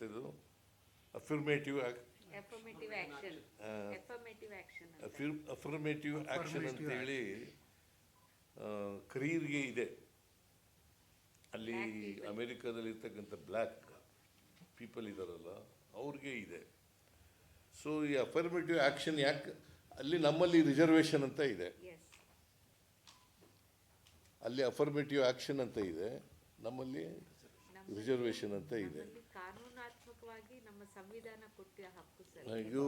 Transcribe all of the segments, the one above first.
ಏನಂತದ್ದು affirmative affirmative action. Affirmative action ಅಂತ. Affirmative action ಅಂತೇಳಿ ಕರೀರ್ಗೆ ಇದೆ. ಅಲ್ಲಿ ಅಮೇರಿಕಾದಲ್ಲಿರ್ತಕ್ಕಂಥ ಬ್ಲ್ಯಾಕ್ ಪೀಪಲ್ ಇದ್ದಾರಲ್ಲ ಅವ್ರಿಗೆ ಇದೆ. ಸೊ ಈ ಅಫರ್ಮೇಟಿವ್ ಆ್ಯಕ್ಷನ್ ಯಾಕೆ ಅಲ್ಲಿ ನಮ್ಮಲ್ಲಿ ರಿಸರ್ವೇಷನ್ ಅಂತ ಇದೆ, Yes. ಅಲ್ಲಿ ಅಫರ್ಮೇಟಿವ್ ಆ್ಯಕ್ಷನ್ ಅಂತ ಇದೆ, ನಮ್ಮಲ್ಲಿ ರಿಸರ್ವೇಷನ್ ಅಂತ ಇದೆ. ನಮ್ಮಲ್ಲಿ ಕಾನೂನಾತ್ಮಕವಾಗಿ ನಮ್ಮ ಸಂವಿಧಾನ ಕೊಟ್ಟಿರೋ ಹಕ್ಕು ಸರ್. ಇದು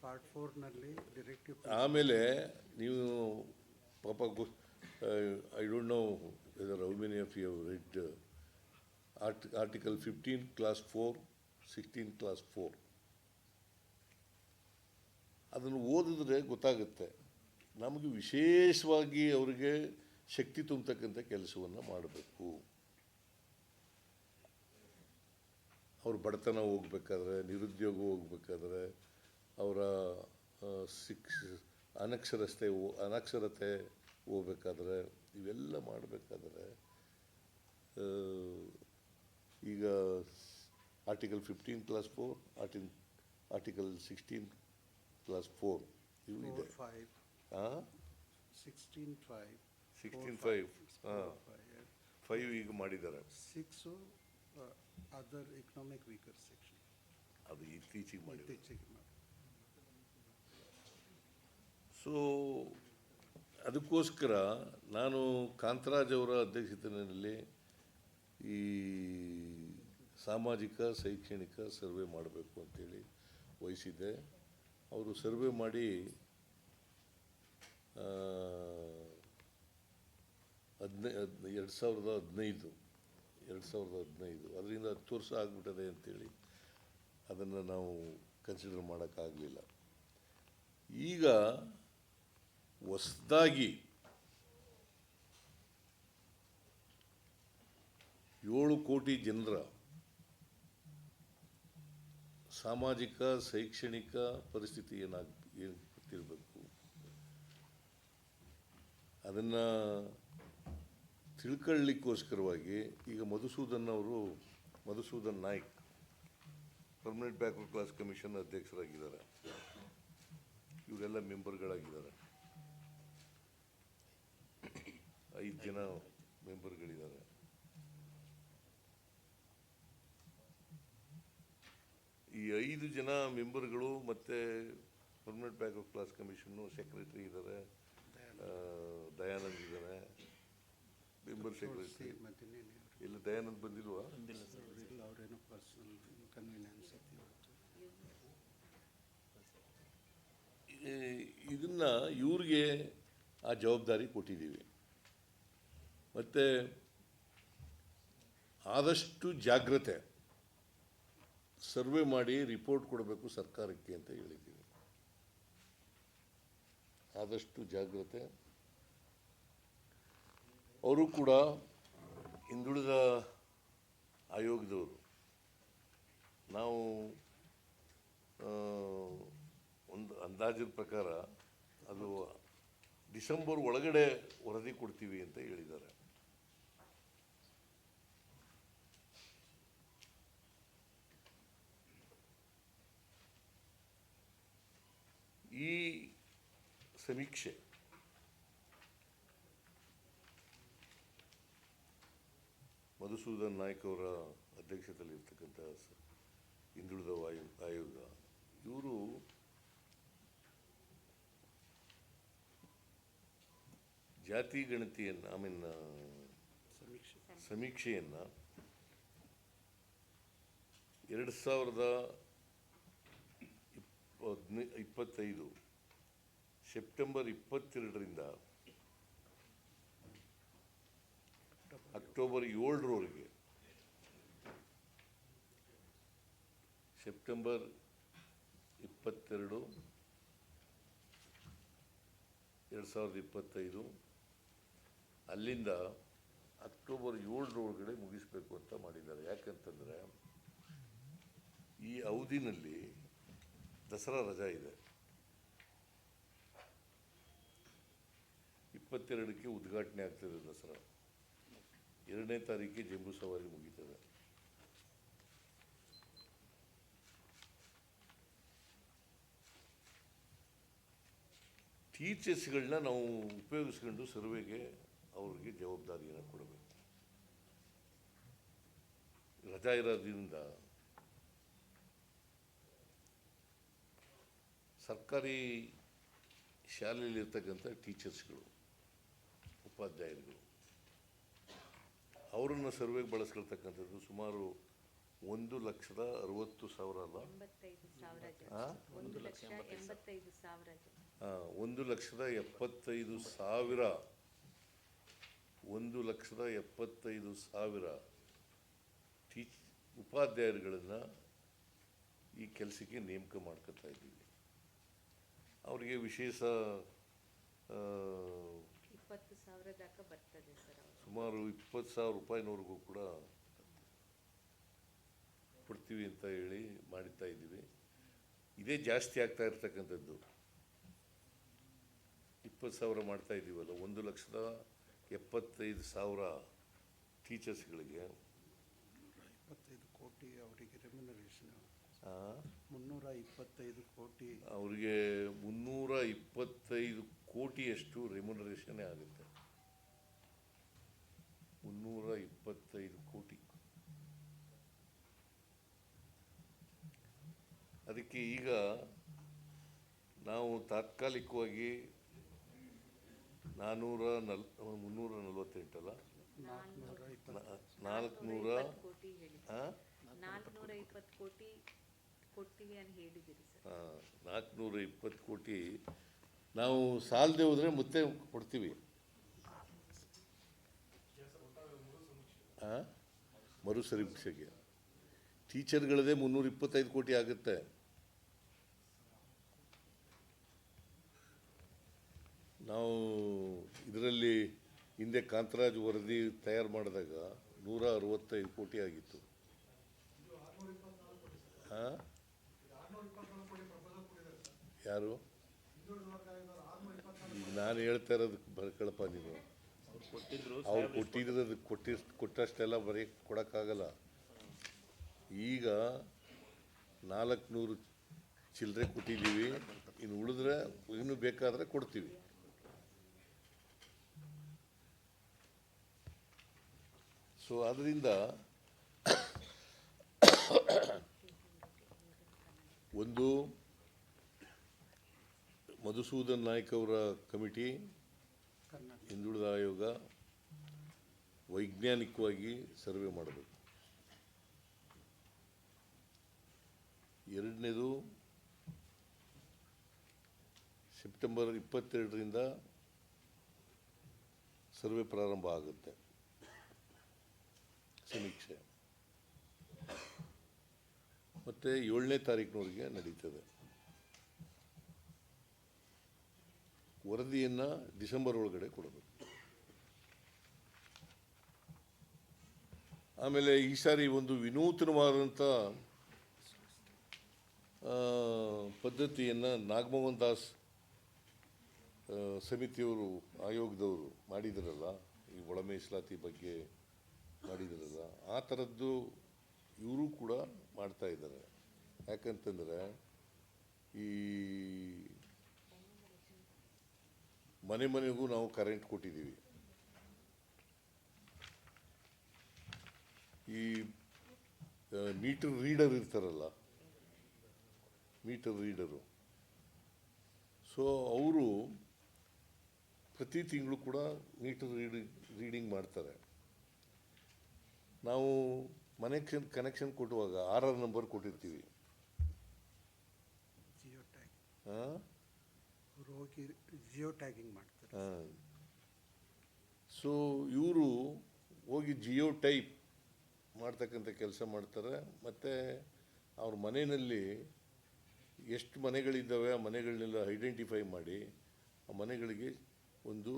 ಪಾರ್ಟ್ 4ನಲ್ಲಿ ಡಿರೆಕ್ಟಿವ್. ಆಮೇಲೆ ನೀವು ಪಾಪ I don't know whether how many of you have read article 15 clause 4, 16 clause 4. ಅದನ್ನು ಓದಿದ್ರೆ ಗೊತ್ತಾಗುತ್ತೆ. ನಮಗೆ ವಿಶೇಷವಾಗಿ ಅವರಿಗೆ ಶಕ್ತಿ ತುಂಬತಕ್ಕಂಥ ಕೆಲಸವನ್ನು ಮಾಡಬೇಕು. ಅವ್ರ ಬಡತನ ಹೋಗ್ಬೇಕಾದ್ರೆ, ನಿರುದ್ಯೋಗ ಹೋಗ್ಬೇಕಾದ್ರೆ, ಅವರ ಅನಕ್ಷರತೆ ಹೋಗ್ಬೇಕಾದ್ರೆ, ಇವೆಲ್ಲ ಮಾಡಬೇಕಾದ್ರೆ ಈಗ ಆರ್ಟಿಕಲ್ 15 ಕ್ಲಾಸ್ 4, ಆರ್ಟಿಕಲ್ 16 ಕ್ಲಾಸ್ 4 ಇವು ಇದೆ. 16(5) 5 ಈಗ ಮಾಡಿದ್ದಾರೆ. 6 ಅದರ್ ಎಕನಾಮಿಕ್ ವೀಕರ್ ಸೆಕ್ಷನ್, ಅದು ಇತ್ತೀಚೆಗೆ ಮಾಡಿದ್ದಾರೆ. ಸೊ ಅದಕ್ಕೋಸ್ಕರ ನಾನು ಕಾಂತರಾಜ್ ಅವರ ಅಧ್ಯಕ್ಷತೆಯಲ್ಲಿ ಈ ಸಾಮಾಜಿಕ ಶೈಕ್ಷಣಿಕ ಸರ್ವೆ ಮಾಡಬೇಕು ಅಂತೇಳಿ ವಹಿಸಿದ್ದೆ. ಅವರು ಸರ್ವೆ ಮಾಡಿ 2015 ಅದರಿಂದ 10 ವರ್ಷ ಆಗಿಬಿಟ್ಟದೆ ಅಂತೇಳಿ ಅದನ್ನು ನಾವು ಕನ್ಸಿಡರ್ ಮಾಡೋಕ್ಕಾಗಲಿಲ್ಲ. ಈಗ ಹೊಸದಾಗಿ 7 ಕೋಟಿ ಜನರ ಸಾಮಾಜಿಕ ಶೈಕ್ಷಣಿಕ ಪರಿಸ್ಥಿತಿ ಏನು ಗೊತ್ತಿರಬೇಕು, ಅದನ್ನು ತಿಳ್ಕೊಳ್ಳಿಕ್ಕೋಸ್ಕರವಾಗಿ ಈಗ Madhusudan Naik permanent backward class commission ಅಧ್ಯಕ್ಷರಾಗಿದ್ದಾರೆ. ಇವರೆಲ್ಲ ಮೆಂಬರ್ಗಳಾಗಿದ್ದಾರೆ. 5 ಜನ ಮೆಂಬರ್ಗಳಿದ್ದಾರೆ. ಈ 5 ಜನ ಮೆಂಬರ್ಗಳು ಮತ್ತು permanent backward class commission secretary ಇದ್ದಾರೆ, ದಯಾನಂದ್ ಇದ್ದಾರೆ, ಮೆಂಬರ್ ಸೆಕ್ರೆಟರಿ. ಇಲ್ಲ, ದಯಾನಂದ್ ಬಂದಿಲ್ವಾ? ಅವರೇನೋ ಪರ್ಸನಲ್ ಕನ್ವೀನಿಯನ್ಸ್. ಇದನ್ನು ಇವ್ರಿಗೆ ಆ ಜವಾಬ್ದಾರಿ ಕೊಟ್ಟಿದ್ದೀವಿ. ಮತ್ತು ಆದಷ್ಟು ಜಾಗ್ರತೆ ಸರ್ವೆ ಮಾಡಿ ರಿಪೋರ್ಟ್ ಕೊಡಬೇಕು ಸರ್ಕಾರಕ್ಕೆ ಅಂತ ಹೇಳಿದ್ದೀವಿ. ಆದಷ್ಟು ಜಾಗ್ರತೆ. ಅವರು ಕೂಡ ಹಿಂದುಳಿದ ಆಯೋಗದವರು. ನಾವು ಒಂದು ಅಂದಾಜಿನ ಪ್ರಕಾರ ಅದು ಡಿಸೆಂಬರ್ ಒಳಗಡೆ ವರದಿ ಕೊಡ್ತೀವಿ ಅಂತ ಹೇಳಿದ್ದಾರೆ. ಈ ಸಮೀಕ್ಷೆ ಮಧುಸೂದನ್ ನಾಯ್ಕ್ ಅವರ ಅಧ್ಯಕ್ಷತೆಯಲ್ಲಿ ಇರ್ತಕ್ಕಂಥ ಹಿಂದುಳಿದ ಆಯೋಗ, ಇವರು ಜಾತಿ ಗಣತಿಯನ್ನು ಸಮೀಕ್ಷೆಯನ್ನು 2025 ಸೆಪ್ಟೆಂಬರ್ 22ರಿಂದ ಅಕ್ಟೋಬರ್ 7ರವರೆಗೆ, ಸೆಪ್ಟೆಂಬರ್ 22, 2025 ಅಲ್ಲಿಂದ ಅಕ್ಟೋಬರ್ 7ರೊಳಗಡೆ ಮುಗಿಸ್ಬೇಕು ಅಂತ ಮಾಡಿದ್ದಾರೆ. ಯಾಕಂತಂದರೆ ಈ ಅವಧಿನಲ್ಲಿ ದಸರಾ ರಜಾ ಇದೆ. 22ಕ್ಕೆ ಉದ್ಘಾಟನೆ ಆಗ್ತದೆ ದಸರಾ, 2ನೇ ತಾರೀಕಿಗೆ ಜಂಬೂ ಸವಾರಿ ಮುಗೀತದೆ. ಟೀಚರ್ಸ್ಗಳನ್ನ ನಾವು ಉಪಯೋಗಿಸ್ಕೊಂಡು ಸರ್ವೆಗೆ ಅವ್ರಿಗೆ ಜವಾಬ್ದಾರಿಯನ್ನು ಕೊಡಬೇಕು. ರಜಾ ಇರೋದ್ರಿಂದ ಸರ್ಕಾರಿ ಶಾಲೆಯಲ್ಲಿರ್ತಕ್ಕಂಥ ಟೀಚರ್ಸ್ಗಳು, ಉಪಾಧ್ಯಾಯರುಗಳು, ಅವರನ್ನು ಸರ್ವೆಗೆ ಬಳಸ್ಕೊಳ್ತಕ್ಕಂಥದ್ದು ಸುಮಾರು 1,60,60,000 ಅಲ್ಲ, 85,000 ಜನ. ಆ? 1,85,000 ಜನ. 1,75,000 1,75,000 ಉಪಾಧ್ಯಾಯರುಗಳನ್ನು ಈ ಕೆಲಸಕ್ಕೆ ನೇಮಕ ಮಾಡ್ಕೊತಾ ಇದ್ದೀವಿ. ಅವರಿಗೆ ವಿಶೇಷ 20,000 ದಾకా ಬರ್ತದೆ ಸರ್. ಸುಮಾರು 20,000 ರೂಪಾಯಿನವರೆಗೂ ಕೂಡ ಕೊಡ್ತೀವಿ ಅಂತ ಹೇಳಿ ಮಾಡ್ತಾ ಇದ್ದೀವಿ. ಇದೇ ಜಾಸ್ತಿ ಆಗ್ತಾ ಇರ್ತಕ್ಕಂಥದ್ದು. 20,000 ಮಾಡ್ತಾ ಇದ್ದೀವಲ್ಲ, 1,75,000 ಟೀಚರ್ಸ್ಗಳಿಗೆ 25 ಕೋಟಿ ಅವರಿಗೆ ರೆಮ್ಯುನರೇಷನ್, 325 ಕೋಟಿ ಅವರಿಗೆ 325 ಕೋಟಿಯಷ್ಟು ರೆಮ್ಯುನರೇಷನ್ನೇ ಆಗುತ್ತೆ. 325 ಕೋಟಿ. ಅದಕ್ಕೆ ಈಗ ನಾವು ತಾತ್ಕಾಲಿಕವಾಗಿ 348 ಅಲ್ಲ, 420 ಕೋಟಿ ಹೇಳಿ. 420 ಕೋಟಿ ಕೊಡ್ತೀವಿ ಅಂತ ಹೇಳಿದ್ದೀರಿ ಸರ್. 420 ಕೋಟಿ ನಾವು ಸಾಲದೆ ಹೋದರೆ ಮತ್ತೆ ಕೊಡ್ತೀವಿ. ಮರುಸಮೀಕ್ಷೆಗೆ ಟೀಚರ್ಗಳದೇ 325 ಕೋಟಿ ಆಗುತ್ತೆ. ನಾವು ಇದರಲ್ಲಿ ಹಿಂದೆ ಕಾಂತರಾಜ್ ವರದಿ ತಯಾರು ಮಾಡಿದಾಗ 165 ಕೋಟಿ ಆಗಿತ್ತು. ಯಾರು? ಈಗ ನಾನು ಹೇಳ್ತಾ ಇರೋದು ಬರ್ಕಳಪ್ಪ ನೀನು. ಅವ್ರು ಕೊಟ್ಟಿರೋದು ಕೊಟ್ಟಷ್ಟೆಲ್ಲ ಬರೀ ಕೊಡೋಕ್ಕಾಗಲ್ಲ. ಈಗ 400 ಚಿಲ್ಲರೆ ಕೊಟ್ಟಿದ್ದೀವಿ, ಇನ್ನು ಉಳಿದ್ರೆ ಇನ್ನೂ ಬೇಕಾದರೆ ಕೊಡ್ತೀವಿ. ಸೊ ಅದರಿಂದ ಒಂದು ಮಧುಸೂದನ್ ನಾಯ್ಕ್ ಅವರ ಕಮಿಟಿ, ಹಿಂದುಳಿದ ಆಯೋಗ ವೈಜ್ಞಾನಿಕವಾಗಿ ಸರ್ವೆ ಮಾಡಬೇಕು. ಎರಡನೇದು, ಸೆಪ್ಟೆಂಬರ್ 22ರಿಂದ ಸರ್ವೆ ಪ್ರಾರಂಭ ಆಗುತ್ತೆ, ಸಮೀಕ್ಷೆ, ಮತ್ತು 7ನೇ ತಾರೀಕಿನವರೆಗೆ ನಡೀತದೆ. ವರದಿಯನ್ನು ಡಿಸೆಂಬರ್ ಒಳಗಡೆ ಕೊಡಬೇಕು. ಆಮೇಲೆ ಈ ಸಾರಿ ಒಂದು ವಿನೂತನವಾದಂಥ ಪದ್ಧತಿಯನ್ನು ನಾಗಮೋಹನ್ ದಾಸ್ ಸಮಿತಿಯವರು, ಆಯೋಗದವರು ಮಾಡಿದ್ರಲ್ಲ, ಈ ಒಳ ಮೀಸಲಾತಿ ಬಗ್ಗೆ ಮಾಡಿದ್ರಲ್ಲ, ಆ ಥರದ್ದು ಇವರು ಕೂಡ ಮಾಡ್ತಾ ಇದ್ದಾರೆ. ಯಾಕಂತಂದರೆ ಈ ಮನೆ ಮನೆಗೂ ನಾವು ಕರೆಂಟ್ ಕೊಟ್ಟಿದ್ದೀವಿ. ಈ ಮೀಟರ್ ರೀಡರ್ ಇರ್ತಾರಲ್ಲ, ಮೀಟರ್ ರೀಡರು, ಸೊ ಅವರು ಪ್ರತಿ ತಿಂಗಳು ಕೂಡ ಮೀಟರ್ ರೀಡಿಂಗ್ ಮಾಡ್ತಾರೆ. ನಾವು ಮನೆ ಕನೆಕ್ಷನ್ ಕೊಡುವಾಗ 6 ನಂಬರ್ ಕೊಟ್ಟಿರ್ತೀವಿ. ಜಿಯೋ ಟ್ಯಾಗ್ ಅವರು ಹೋಗಿ ಜಿಯೋ ಟ್ಯಾಗಿಂಗ್ ಮಾಡ್ತಾರೆ. ಸೊ ಇವರು ಹೋಗಿ ಜಿಯೋ ಟೈಪ್ ಮಾಡ್ತಕ್ಕಂಥ ಕೆಲಸ ಮಾಡ್ತಾರೆ. ಮತ್ತು ಅವ್ರ ಮನೆಯಲ್ಲಿ ಎಷ್ಟು ಮನೆಗಳಿದ್ದಾವೆ ಆ ಮನೆಗಳನ್ನೆಲ್ಲ ಐಡೆಂಟಿಫೈ ಮಾಡಿ ಆ ಮನೆಗಳಿಗೆ ಒಂದು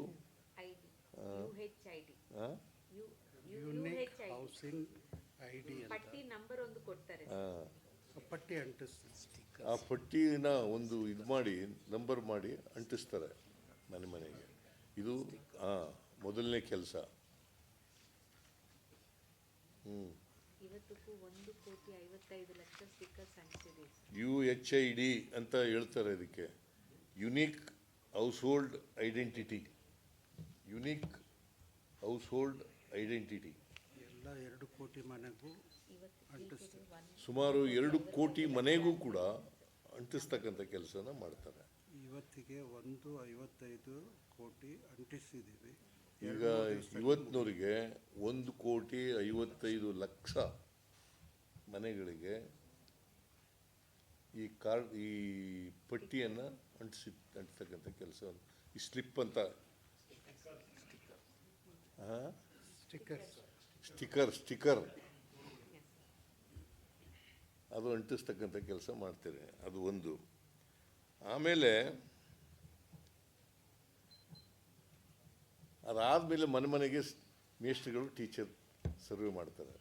ಯುನಿಕ್ ಹೌಸಿಂಗ್ ಐಡಿ ಪಟ್ಟಿ ನಂಬರ್ ಒಂದು ಕೊಡ್ತಾರೆ. ಪಟ್ಟಿ ಅಂಟಿಸ್ತಾರೆ. ಆ ಪಟ್ಟಿನ ಒಂದು ಇದು ಮಾಡಿ ನಂಬರ್ ಮಾಡಿ ಅಂಟಿಸ್ತಾರೆ ಮನೆ ಮನೆಗೆ. ಇದು ಮೊದಲನೇ ಕೆಲಸ. ಇವತ್ತಿಗೂ 1,55,00,000 ಸ್ಟಿಕ್ಕರ್ಸ್ ಅಂಟಿಸಿದೆ. UHID ಅಂತ ಹೇಳ್ತಾರೆ ಇದಕ್ಕೆ, ಯುನಿಕ್ ಹೌಸ್ಹೋಲ್ಡ್ ಐಡೆಂಟಿಟಿ, ಯುನೀಕ್ ಹೌಸ್ಹೋಲ್ಡ್ ಐಡೆಂಟಿಟಿ. ಎಲ್ಲ 2 ಕೋಟಿ ಮನೆಗೂ ಅಂಟಿಸ್ತಾರೆ. ಸುಮಾರು 2 ಕೋಟಿ ಮನೆಗೂ ಕೂಡ ಅಂಟಿಸ್ತಕ್ಕಂಥ ಕೆಲಸನ ಮಾಡ್ತಾರೆ. ಇವತ್ತಿಗೆ 1.55 ಕೋಟಿ ಅಂಟಿಸಿದ್ದೀವಿ. ಈಗ ಇವತ್ತಿನವರಿಗೆ 1,55,00,000 ಮನೆಗಳಿಗೆ ಈ ಪಟ್ಟಿಯನ್ನು ಅಂಟಿಸ್ತಕ್ಕಂಥ ಕೆಲಸ, ಈ ಸ್ಲಿಪ್ ಅಂತ ಸ್ಟಿಕ್ಕರ್ ಅದು ಅಂಟಿಸ್ತಕ್ಕಂಥ ಕೆಲಸ ಮಾಡ್ತೇನೆ. ಅದು ಒಂದು. ಆಮೇಲೆ ಅದಾದಮೇಲೆ ಮನೆಗೆ ಮೇಸ್ಟ್ರಿಗಳು ಟೀಚರ್ ಸರ್ವೆ ಮಾಡ್ತಾರೆ.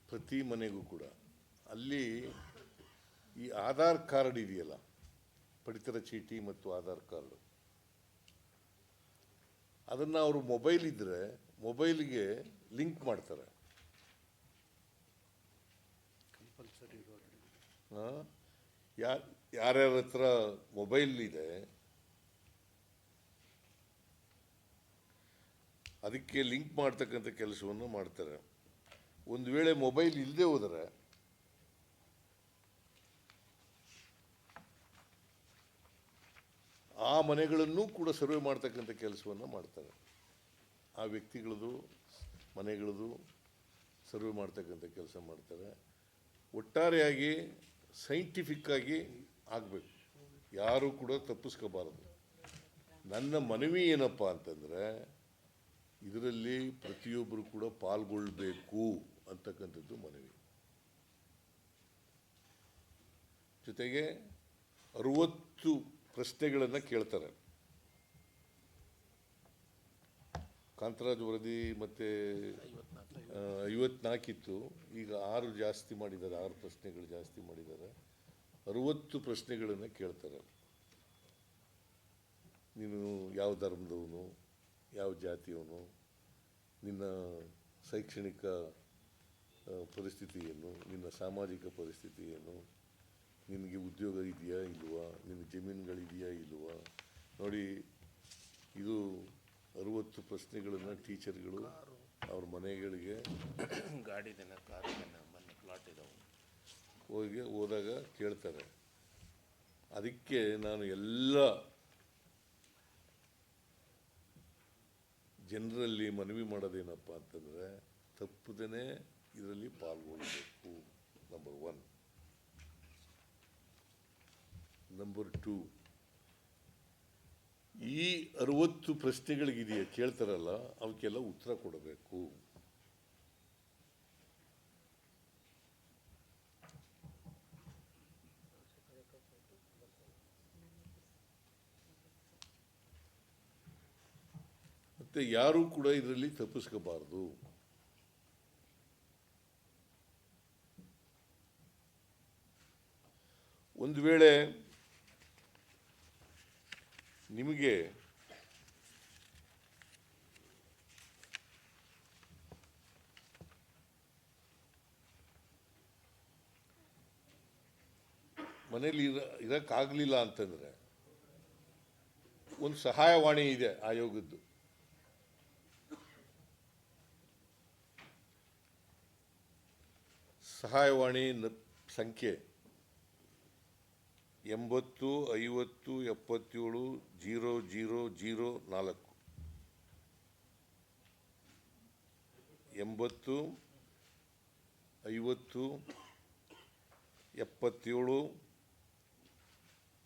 ಪ್ರತಿ ಮನೆಗೂ ಕೂಡ ಅಲ್ಲಿ ಈ ಆಧಾರ್ ಕಾರ್ಡ್ ಇದೆಯಲ್ಲ, ಪಡಿತರ ಚೀಟಿ ಮತ್ತು ಆಧಾರ್ ಕಾರ್ಡು, ಅದನ್ನು ಅವರು ಮೊಬೈಲ್ ಇದ್ದರೆ ಮೊಬೈಲ್ಗೆ ಲಿಂಕ್ ಮಾಡ್ತಾರೆ. ಕಂಪಲ್ಸರಿ ಇರೋದ್ರಿಂದ ಯಾರ್ಯಾರ ಹತ್ರ ಮೊಬೈಲ್ ಇದೆ ಅದಕ್ಕೆ ಲಿಂಕ್ ಮಾಡ್ತಕ್ಕಂಥ ಕೆಲಸವನ್ನು ಮಾಡ್ತಾರೆ. ಒಂದು ವೇಳೆ ಮೊಬೈಲ್ ಇಲ್ಲದೆ ಹೋದರೆ ಆ ಮನೆಗಳನ್ನು ಕೂಡ ಸರ್ವೆ ಮಾಡ್ತಕ್ಕಂಥ ಕೆಲಸವನ್ನು ಮಾಡ್ತಾರೆ. ಆ ವ್ಯಕ್ತಿಗಳದು ಮನೆಗಳದು ಸರ್ವೆ ಮಾಡ್ತಕ್ಕಂಥ ಕೆಲಸ ಮಾಡ್ತಾರೆ. ಒಟ್ಟಾರೆಯಾಗಿ ಸೈಂಟಿಫಿಕ್ ಆಗಿ ಆಗಬೇಕು, ಯಾರೂ ಕೂಡ ತಪ್ಪಿಸ್ಕೋಬಾರದು. ನನ್ನ ಮನವಿ ಏನಪ್ಪ ಅಂತಂದರೆ, ಇದರಲ್ಲಿ ಪ್ರತಿಯೊಬ್ಬರು ಕೂಡ ಪಾಲ್ಗೊಳ್ಬೇಕು ಅಂತಕ್ಕಂಥದ್ದು ಮನವಿ. ಜೊತೆಗೆ 60 ಪ್ರಶ್ನೆಗಳನ್ನು ಕೇಳ್ತಾರೆ. ಕಾಂತರಾಜ್ ವರದಿ ಮತ್ತು 54 ಇತ್ತು, ಈಗ 6 ಜಾಸ್ತಿ ಮಾಡಿದ್ದಾರೆ, 6 ಪ್ರಶ್ನೆಗಳು ಜಾಸ್ತಿ ಮಾಡಿದ್ದಾರೆ. 60 ಪ್ರಶ್ನೆಗಳನ್ನು ಕೇಳ್ತಾರೆ. ನೀನು ಯಾವ ಧರ್ಮದವನು, ಯಾವ ಜಾತಿಯವನು, ನಿನ್ನ ಶೈಕ್ಷಣಿಕ ಪರಿಸ್ಥಿತಿ ಏನು, ನಿನ್ನ ಸಾಮಾಜಿಕ ಪರಿಸ್ಥಿತಿ ಏನು, ನಿನಗೆ ಉದ್ಯೋಗ ಇದೆಯಾ ಇಲ್ವಾ, ನಿನ್ನ ಜಮೀನುಗಳಿದೆಯಾ ಇಲ್ವಾ. ನೋಡಿ, ಇದು 60 ಪ್ರಶ್ನೆಗಳನ್ನು ಟೀಚರ್ಗಳು ಅವ್ರ ಮನೆಗಳಿಗೆ ಗಾಡಿದೇನ ಕಾರಿದೇನ ಮನೆ ಪ್ಲಾಟ್ ಇದಾವೆ ಹೋದಾಗ ಕೇಳ್ತಾರೆ. ಅದಕ್ಕೆ ನಾನು ಎಲ್ಲ ಜನರಲ್ಲಿ ಮನವಿ ಮಾಡೋದೇನಪ್ಪ ಅಂತಂದರೆ, ತಪ್ಪದೇ ಇದರಲ್ಲಿ ಪಾಲ್ಗೊಳ್ಬೇಕು. ನಂಬರ್ 1. ನಂಬರ್ 2, ಈ 60 ಪ್ರಶ್ನೆಗಳಿಗಿದೆಯಾ ಕೇಳ್ತಾರಲ್ಲ, ಅವಕ್ಕೆಲ್ಲ ಉತ್ತರ ಕೊಡಬೇಕು. ಮತ್ತೆ ಯಾರೂ ಕೂಡ ಇದರಲ್ಲಿ ತಪ್ಪಿಸ್ಕೋಬಾರ್ದು. ಒಂದು ವೇಳೆ ನಿಮಗೆ ಮನೇಲಿ ಇರೋಕ್ಕಾಗಲಿಲ್ಲ ಅಂತಂದರೆ, ಒಂದು ಸಹಾಯವಾಣಿ ಇದೆ ಆಯೋಗದ್ದು. ಸಹಾಯವಾಣಿ ಸಂಖ್ಯೆ 80 50 77 0004. 80 50 77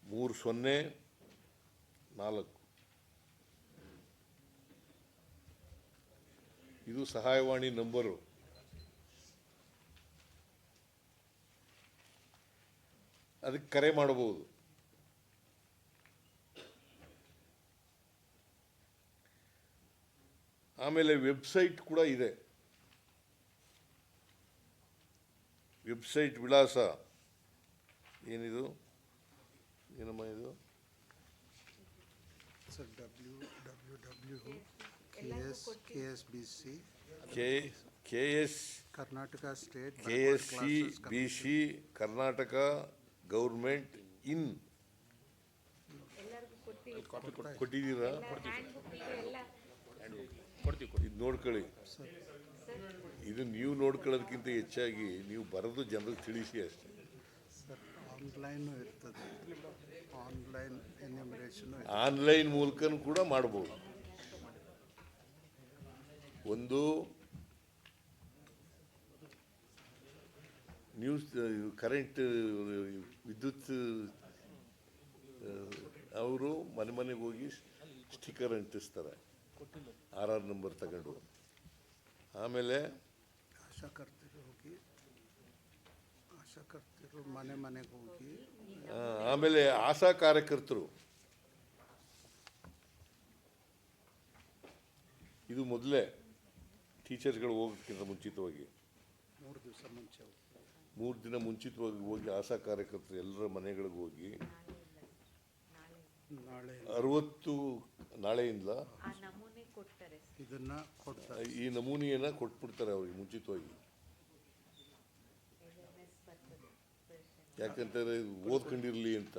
304. ಇದು ಸಹಾಯವಾಣಿ ನಂಬರು. ಅದಕ್ಕೆ ಕರೆ ಮಾಡಬಹುದು. ಆಮೇಲೆ ವೆಬ್ಸೈಟ್ ಕೂಡ ಇದೆ. ವೆಬ್ಸೈಟ್ ವಿಳಾಸ ಏನಿದು, ಏನಮ್ಮ ಇದು? Sir www.ksbc Karnataka state KSCBC Karnataka government ಇನ್ ಕೊಡ್ತೀವಿ ಕಾಪಿ ಕೊಟ್ಟಿದ್ದೀರಾ? ಹ್ಯಾಂಡ್ ಬುಕ್ ಇದೆ ಎಲ್ಲ ಕೊಡ್ತೀವಿ ಇದು ನೋಡ್ಕೊಳ್ಳಿ. ಇದು ನೀವು ನೋಡ್ಕೊಳ್ಳೋದಕ್ಕಿಂತ ಹೆಚ್ಚಾಗಿ ನೀವು ಬರೆದು ಜನರಿಗೆ ತಿಳಿಸಿ ಅಷ್ಟೇ. ಸರ್ ಆನ್ಲೈನು ಇರ್ತದೆ, ಆನ್ಲೈನ್ ಎನ್ಯುಮರೇಷನು ಆನ್ಲೈನ್ ಮೂಲಕನೂ ಕೂಡ ಮಾಡ್ಬೋದು. ಒಂದು ನ್ಯೂಸ್ ಕರೆಂಟ್ ವಿದ್ಯುತ್ ಅವರು ಮನೆ ಮನೆಗೆ ಹೋಗಿ ಸ್ಟಿಕ್ಕರ್ ಅಂಟಿಸ್ತಾರೆ RR ನಂಬರ್ ತಗೊಂಡು. ಆಮೇಲೆ ಆಶಾಕರ್ತರು ಮನೆ ಮನೆಗೆ ಹೋಗಿ ಆಮೇಲೆ ಆಶಾ ಕಾರ್ಯಕರ್ತರು ಇದು ಮೊದಲೇ ಟೀಚರ್ಸ್ಗಳು ಹೋಗೋದಕ್ಕಿಂತ ಮುಂಚಿತವಾಗಿ 3 ದಿವಸ ಮುಂಚೆ 3 ದಿನ ಮುಂಚಿತವಾಗಿ ಹೋಗಿ ಆಶಾ ಕಾರ್ಯಕರ್ತರು ಎಲ್ಲರ ಮನೆಗಳಿಗೆ ಹೋಗಿ ನಾಳೆ 60 ನಾಳೆಯಿಂದ ಆ ನಮೂನೆ ಕೊಡ್ತಾರೆ ಸರ್. ಇದನ್ನು ಕೊಡ್ತಾರೆ. ಈ ನಮೂನೆಯನ್ನು ಕೊಟ್ಬಿಡ್ತಾರೆ ಅವ್ರಿಗೆ ಮುಂಚಿತವಾಗಿ. awareness ಬರ್ತದೆ patient. ಯಾಕಂತಂದರೆ ಓದ್ಕೊಂಡಿರಲಿ ಅಂತ,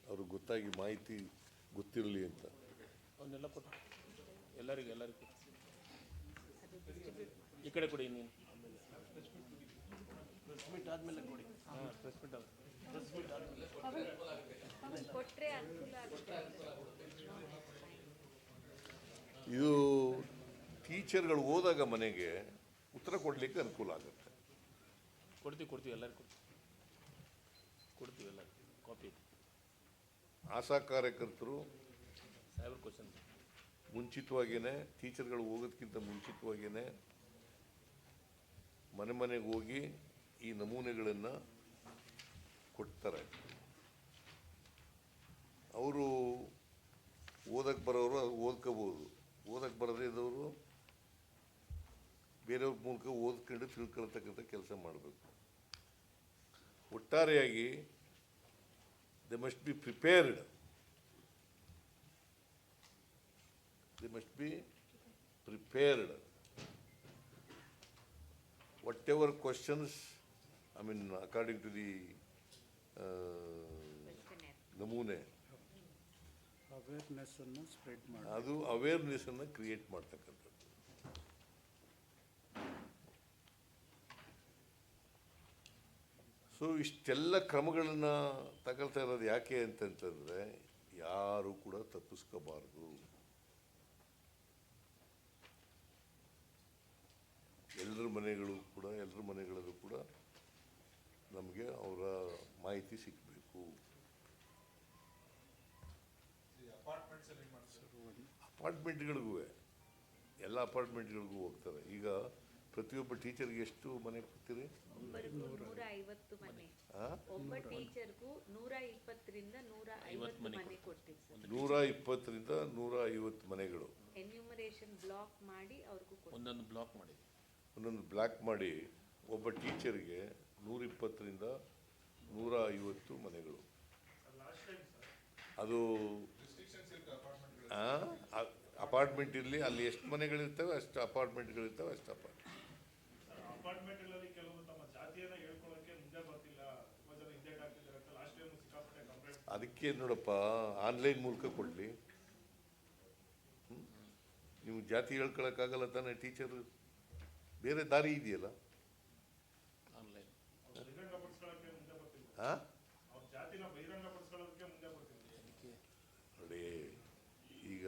ಅವ್ರಿಗೆ ಗೊತ್ತಾಗಿ ಮಾಹಿತಿ ಗೊತ್ತಿರಲಿ ಅಂತ. ಅವನ್ನೆಲ್ಲ ಕೊಟ್ಟು ಎಲ್ಲರಿಗೂ ಈ ಕಡೆ ಕೊಡಿ ನೀನು. ಪ್ರೆಸ್ ಮೀಟ್ ಆದಮೇಲೆ ಕೊಡಿ. ಹಾಂ ಪ್ರೆಸ್ ಮೀಟ್ ಕೊಟ್ರೆ ಅನುಕೂಲ ಆಗುತ್ತೆ. ಇದು ಟೀಚರ್ಗಳು ಹೋದಾಗ ಮನೆಗೆ ಉತ್ತರ ಕೊಡಲಿಕ್ಕೆ ಅನುಕೂಲ ಆಗುತ್ತೆ. ಕೊಡ್ತೀವಿ ಎಲ್ಲರಿಗೂ ಕೊಡ್ತೀವಿ ಎಲ್ಲ ಕಾಪಿ. ಆಶಾ ಕಾರ್ಯಕರ್ತರು ಸಾಹೇಬ್ರ ಕ್ವಶನ್ ಮುಂಚಿತವಾಗಿಯೇ ಟೀಚರ್ಗಳು ಹೋಗೋದಕ್ಕಿಂತ ಮುಂಚಿತವಾಗಿಯೇ ಮನೆ ಮನೆಗೆ ಹೋಗಿ ಈ ನಮೂನೆಗಳನ್ನು ಕೊಡ್ತಾರೆ. ಅವರು ಓದಕ್ಕೆ ಬರೋರು ಓದ್ಕೋಬೋದು, ಓದಕ್ಕೆ ಬರದೇ ಇದ್ದವರು ಬೇರೆಯವ್ರ ಮೂಲಕ ಓದ್ಕೊಂಡು ತಿಳ್ಕೊಳ್ತಕ್ಕಂಥ ಕೆಲಸ ಮಾಡಬೇಕು. ಒಟ್ಟಾರೆಯಾಗಿ they must be prepared. They must be prepared. Whatever questions, I mean, according to the ನಮೂನೆ, ಅವೇರ್ನೆಸ್ಸನ್ನು ಸ್ಪ್ರೆಡ್ ಮಾಡಿ ಅದು ಅವೇರ್ನೆಸ್ಸನ್ನು ಕ್ರಿಯೇಟ್ ಮಾಡ್ತಕ್ಕಂಥದ್ದು. ಸೊ ಇಷ್ಟೆಲ್ಲ ಕ್ರಮಗಳನ್ನು ತಗೊಳ್ತಾ ಇರೋದು ಯಾಕೆ ಅಂತಂತಂದರೆ ಯಾರು ಕೂಡ ತಪ್ಪಿಸ್ಕೋಬಾರ್ದು. ಎಲ್ಲರ ಮನೆಗಳಲ್ಲೂ ಕೂಡ ನಮಗೆ ಅವರ ಮಾಹಿತಿ ಸಿಗಬೇಕು. ಅಪಾರ್ಟ್ಮೆಂಟ್ಗಳಿಗೂ ಎಲ್ಲ ಅಪಾರ್ಟ್ಮೆಂಟ್ಗಳಿಗೂ ಹೋಗ್ತಾರೆ. ಈಗ ಪ್ರತಿಯೊಬ್ಬ ಟೀಚರ್ಗೆ ಎಷ್ಟು ಮನೆ ಕೊಡ್ತೀರಿ? 150 ಮನೆ. ಒಬ್ಬ ಟೀಚರ್ಗೂ 120ರಿಂದ 150 ಮನೆ ಕೊಡ್ತೀವಿ ಸರ್. 120ರಿಂದ 150 ಮನೆಗಳು ಎನ್ಯೂಮರೇಷನ್ ಬ್ಲಾಕ್ ಮಾಡಿ ಅವ್ರಿಗೂ ಕೊಡ್ತೀವಿ. ಒಂದೊಂದು ಬ್ಲಾಕ್ ಮಾಡಿ ಒಬ್ಬ ಟೀಚರ್ಗೆ 120ರಿಂದ 150 ಮನೆಗಳು. ಅದು ಅಪಾರ್ಟ್ಮೆಂಟ್ ಇರಲಿ, ಅಲ್ಲಿ ಎಷ್ಟು ಮನೆಗಳಿರ್ತವೆ ಅಷ್ಟು ಅಪಾರ್ಟ್ಮೆಂಟ್ಗಳಿರ್ತವೆ, ಅಷ್ಟು ಅಪಾರ್ಟ್ಮೆಂಟ್ಗಳಲ್ಲಿ ಕೆಲವರು ತಮ್ಮ ಜಾತಿಯನ್ನ ಹೇಳ್ಕೊಳ್ಳೋಕೆ ಮುಂದೆ ಬರ್ತಿಲ್ಲ, ತುಂಬಾ ಜನ ಇಂಜೆಕ್ಟ್ ಆಗ್ತಿದ್ದಾರೆ ಅಂತ ಲಾಸ್ಟ್ ಟೈಮ್ ಸಿಕ್ಕಾಪಟ್ಟೆ ಕಂಪ್ಲೇಂಟ್. ಅದಕ್ಕೆ ನೋಡಪ್ಪ, ಆನ್ಲೈನ್ ಮೂಲಕ ಕೊಡಲಿ. ನೀವು ಜಾತಿ ಹೇಳ್ಕೊಳಕ್ಕಾಗಲ್ಲ ತಾನೇ ಟೀಚರ್, ಬೇರೆ ದಾರಿ ಇದೆಯಲ್ಲ. ಆನ್ಲೈನ್ ಬಹಿರಂಗಪಡಿಸ್ಕೊಳ್ಳೋಕೆ ಮುಂದೆ ಬರ್ತಿಲ್ಲ, ಅವ್ರ ಜಾತಿನ ಬಹಿರಂಗಪಡಿಸ್ಕೊಳ್ಳೋದಕ್ಕೆ ಮುಂದೆ ಬರ್ತಿಲ್ಲ. ನೋಡಿ, ಈಗ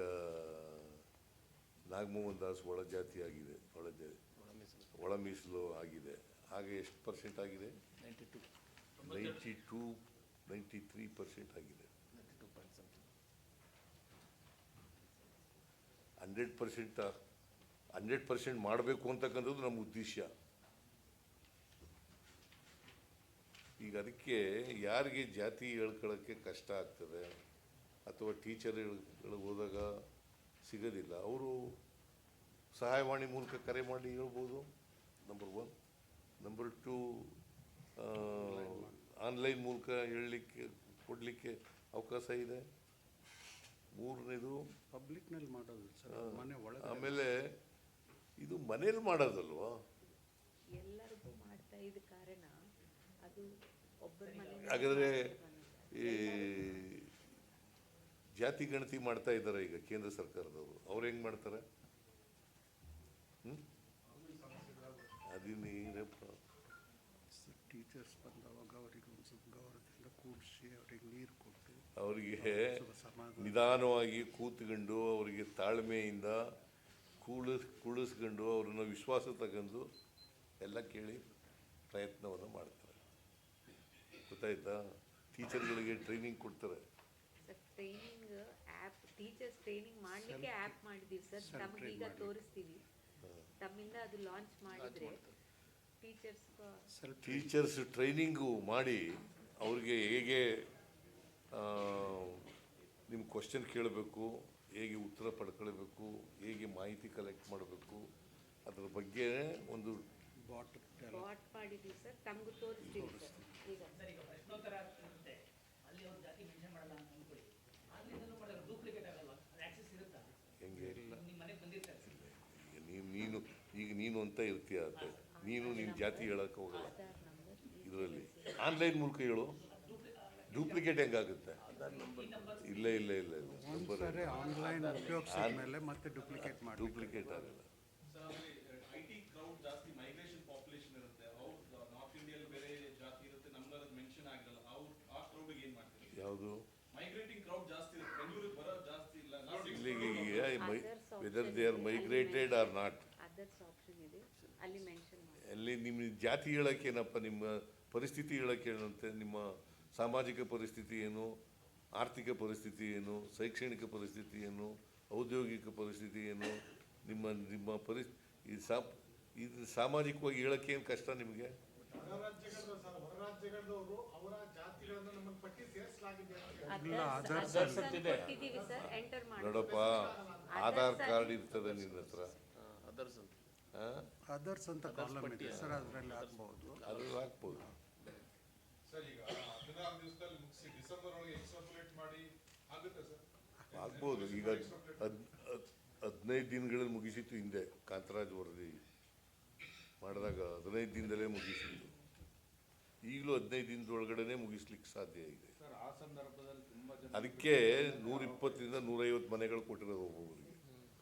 ನಾಗಮೋಹನ್ ದಾಸ್ ಒಳ ಜಾತಿ ಆಗಿದೆ, ಒಳ ಮೀಸಲು ಆಗಿದೆ. ಹಾಗೆ ಎಷ್ಟು ಪರ್ಸೆಂಟ್ ಆಗಿದೆ? 93% ಆಗಿದೆ. 100% ಮಾಡಬೇಕು ಅಂತಕ್ಕಂಥದ್ದು ನಮ್ಮ ಉದ್ದೇಶ. ಈಗ ಅದಕ್ಕೆ ಯಾರಿಗೆ ಜಾತಿ ಹೇಳ್ಕೊಳ್ಳೋಕ್ಕೆ ಕಷ್ಟ ಆಗ್ತದೆ ಅಥವಾ ಟೀಚರ್ಗಳು ಹೋದಾಗ ಸಿಗೋದಿಲ್ಲ, ಅವರು ಸಹಾಯವಾಣಿ ಮೂಲಕ ಕರೆ ಮಾಡಿ ಹೇಳ್ಬೋದು. ನಂಬರ್ 1. ನಂಬರ್ 2, ಆನ್ಲೈನ್ ಮೂಲಕ ಕೊಡಲಿಕ್ಕೆ ಅವಕಾಶ ಇದೆ. 3ನೇದು ಪಬ್ಲಿಕ್ನಲ್ಲಿ ಮಾಡೋದು ಸರ್, ಮನೆ ಒಳಗೆ. ಆಮೇಲೆ ಇದು ಮನೇಲಿ ಮಾಡೋದಲ್ವಾ, ಎಲ್ಲರಿಗೂ ಮಾಡ್ತಾ ಇದ್ದ ಕಾರಣ ಅದು ಒಬ್ಬರ ಮನೆ. ಹಾಗಾದರೆ ಈ ಜಾತಿ ಗಣತಿ ಮಾಡ್ತಾ ಇದ್ದಾರೆ ಈಗ ಕೇಂದ್ರ ಸರ್ಕಾರದವರು. ಅವ್ರು ಹೆಂಗೆ ಮಾಡ್ತಾರೆ? ಅದೇನಪ್ಪ, ಟೀಚರ್ಸ್ ಬಂದವಾಗ ಅವರಿಗೆ ಒಂದು ಸ್ವಲ್ಪ ಗೌರವದಿಂದ ಕೂಡಿಸಿ ಅವ್ರಿಗೆ ನೀರು ಕೊಟ್ಟು ಅವರಿಗೆ ಸ್ವಲ್ಪ ಸಮಾಧಾನ ನಿಧಾನವಾಗಿ ಕೂತ್ಕೊಂಡು ಅವರಿಗೆ ತಾಳ್ಮೆಯಿಂದ ಕೂಡಿಸ್ಕೊಂಡು ಅವ್ರನ್ನ ವಿಶ್ವಾಸ ತಗೊಂಡು ಎಲ್ಲ ಕೇಳಿ ಪ್ರಯತ್ನವನ್ನು ಮಾಡ್ತಾರೆ. ಗೊತ್ತಾಯ್ತಾ? ಟೀಚರ್ಗಳಿಗೆ ಟ್ರೈನಿಂಗ್ ಕೊಡ್ತಾರೆ. Sir training app, teachers training ಮಾಡಲಿಕ್ಕೆ ಆ್ಯಪ್ ಮಾಡಿದ್ದೀವಿ ಸರ್. ತಮಗೀಗ ತೋರಿಸ್ತೀವಿ. ತಮ್ಮಿಂದ ಅದು ಲಾಂಚ್ ಮಾಡಿದರೆ ಟೀಚರ್ಸ್ ಟ್ರೈನಿಂಗು ಮಾಡಿ ಅವ್ರಿಗೆ ಹೇಗೆ ನಿಮ್ಮ ಕ್ವಶನ್ ಕೇಳಬೇಕು, ಹೇಗೆ ಉತ್ತರ ಪಡ್ಕೊಳ್ಬೇಕು, ಹೇಗೆ ಮಾಹಿತಿ ಕಲೆಕ್ಟ್ ಮಾಡಬೇಕು, ಅದರ ಬಗ್ಗೆ ಒಂದು ಬಾಟ್ ಬಾಟ್ ಮಾಡಿದ್ದೀವಿ ಸರ್. ತಮಗೂ ತೋರಿಸ್ತೀವಿ ಸರ್. ಈಗ ಪ್ರಶ್ನೋತ್ತರ ಇರುತ್ತೆ, ಅಲ್ಲಿ ಅವ್ರ ಜಾತಿ ಮೆನ್ಷನ್ ಮಾಡಲ್ಲ ಅಂತ ಅಂದ್ಕೊಳ್ಳಿ, ಅಲ್ಲಿಂದಲೂ ಮಾಡಿದ್ರೆ ಡೂಪ್ಲಿಕೇಟ್ ಆಗಲ್ವಾ? ಅದು ಆಕ್ಸೆಸ್ ಇರುತ್ತಾ? ಹೆಂಗೆ ನಿಮ್ಮ ಮನೆಗೆ ಬಂದಿರ್ತಾರೆ ಸರ್. ನೀನು ಅಂತ ಇರ್ತೀಯ. ನೀನು ನಿನ್ನ ಜಾತಿ ಹೇಳಕ್ಕೆ ಹೋಗಲ್ಲ ಆಧಾರ್ ನಂಬರ್ ಇದರಲ್ಲಿ. ಆನ್ಲೈನ್ ಮೂಲಕ ಹೇಳು. ಡೂಪ್ಲಿಕೇಟ್ ಹೆಂಗಾಗುತ್ತೆ? ಇಲ್ಲ ಇಲ್ಲ ಇಲ್ಲ ಇಲ್ಲ, ಒಂದ್ಸರಿ ಆನ್ಲೈನ್ ಉಪಯೋಗಿಸಿದ ಮೇಲೆ ಮತ್ತೆ ಡೂಪ್ಲಿಕೇಟ್ ಮಾಡಿ ಡೂಪ್ಲಿಕೇಟ್ ಆಗಲ್ಲ. ಐಟಿ ಕ್ರೌಡ್ ಜಾಸ್ತಿ ಮೈಗ್ರೇಷನ್ ಪಾಪ್ಯುಲೇಷನ್ ಇರುತ್ತೆ. ಅವ್ರು ನಾರ್ತ್ ಇಂಡಿಯಲ್ಲಿ ಬೇರೆ ಜಾತಿ ಇರುತ್ತೆ, ನಮ್ಗೆ ಮೆನ್ಷನ್ ಆಗಲ್ಲ. ಆ ಕ್ರೌಡ್ಗೆ ಏನು ಮಾಡ್ತೀವಿ? ಯಾವುದು? ಮೈಗ್ರೇಟಿಂಗ್ ಕ್ರೌಡ್ ಜಾಸ್ತಿ ಇರುತ್ತೆ, ಬೆಂಗಳೂರಿಗೆ ಬರೋದು ಜಾಸ್ತಿ ಇಲ್ಲ. ಇಲ್ಲಿಗೆ whether they are migrated or not, others option ಇದೆ, ಅಲ್ಲಿ ಮೆನ್ಷನ್ ಮಾಡಿ. ಅಲ್ಲಿ ನಿಮ್ಮ ಜಾತಿ ಹೇಳೋಕ್ಕೇನಪ್ಪ, ನಿಮ್ಮ ಪರಿಸ್ಥಿತಿ ಹೇಳೋಕ್ಕೇನಂತೆ, ನಿಮ್ಮ ಸಾಮಾಜಿಕ ಪರಿಸ್ಥಿತಿ ಏನು, ಆರ್ಥಿಕ ಪರಿಸ್ಥಿತಿ ಏನು, ಶೈಕ್ಷಣಿಕ ಪರಿಸ್ಥಿತಿ ಏನು, ಔದ್ಯೋಗಿಕ ಪರಿಸ್ಥಿತಿ ಏನು, ನಿಮ್ಮ ನಿಮ್ಮ ಇದು ಸಾಮಾಜಿಕವಾಗಿ ಹೇಳೋಕ್ಕೆ ಏನು ಕಷ್ಟ ನಿಮಗೆ? ಹೊರ ರಾಜ್ಯಗಳವರು ಅವರ ಜಾತಿಗಳನ್ನು ನಮ್ಮ ಪಟ್ಟಿ ಸೇರಿಸಲಾಗಿದೆ. ಕೊಟ್ಟಿದ್ದೀವಿ ಸರ್, ಎಂಟರ್ ಮಾಡಿ. ನೋಡಪ್ಪ, ಆಧಾರ್ ಕಾರ್ಡ್ ಇರ್ತದೆ ನಿನ್ನ ಹತ್ರ, ಅದರ್ಸ್ ಅಂತ ಅದರ್ಸ್ ಅಂತ ಕಾಲಮ್ ಇದೆ ಸರ್, ಅದರಲ್ಲಿ ಹಾಕ್ಬಹುದು. ಅದ್ರಲ್ಲಿ ಹಾಕ್ಬೋದು. ಸರ್ ಈಗ 16 ದಿವಸದಲ್ಲಿ ಮುಗಿಸಿ ಡಿಸೆಂಬರ್ ಒಳಗೆ ಎಕ್ಸ್ಟ್ರಾಪುಲೇಟ್ ಮಾಡಿ ಆಗುತ್ತೆ ಸರ್? ಆಗ್ಬೋದು. ಈಗ 15 ದಿನಗಳಲ್ಲಿ ಮುಗಿಸಿತ್ತು ಹಿಂದೆ ಕಾಂತರಾಜ್ ವರದಿ ಮಾಡಿದಾಗ 15 ದಿನದಲ್ಲೇ ಮುಗಿಸಿತ್ತು. ಈಗಲೂ 15 ದಿನದೊಳಗಡೆ ಮುಗಿಸ್ಲಿಕ್ಕೆ ಸಾಧ್ಯ ಇದೆ. ಸರ್ ಆ ಸಂದರ್ಭದಲ್ಲಿ ತುಂಬಾ ಜನ ಅದಕ್ಕೆ 120ರಿಂದ 150 ಮನೆಗಳು ಕೊಟ್ಟಿರೋದು ಒಬ್ಬೊಬ್ಬರಿಗೆ.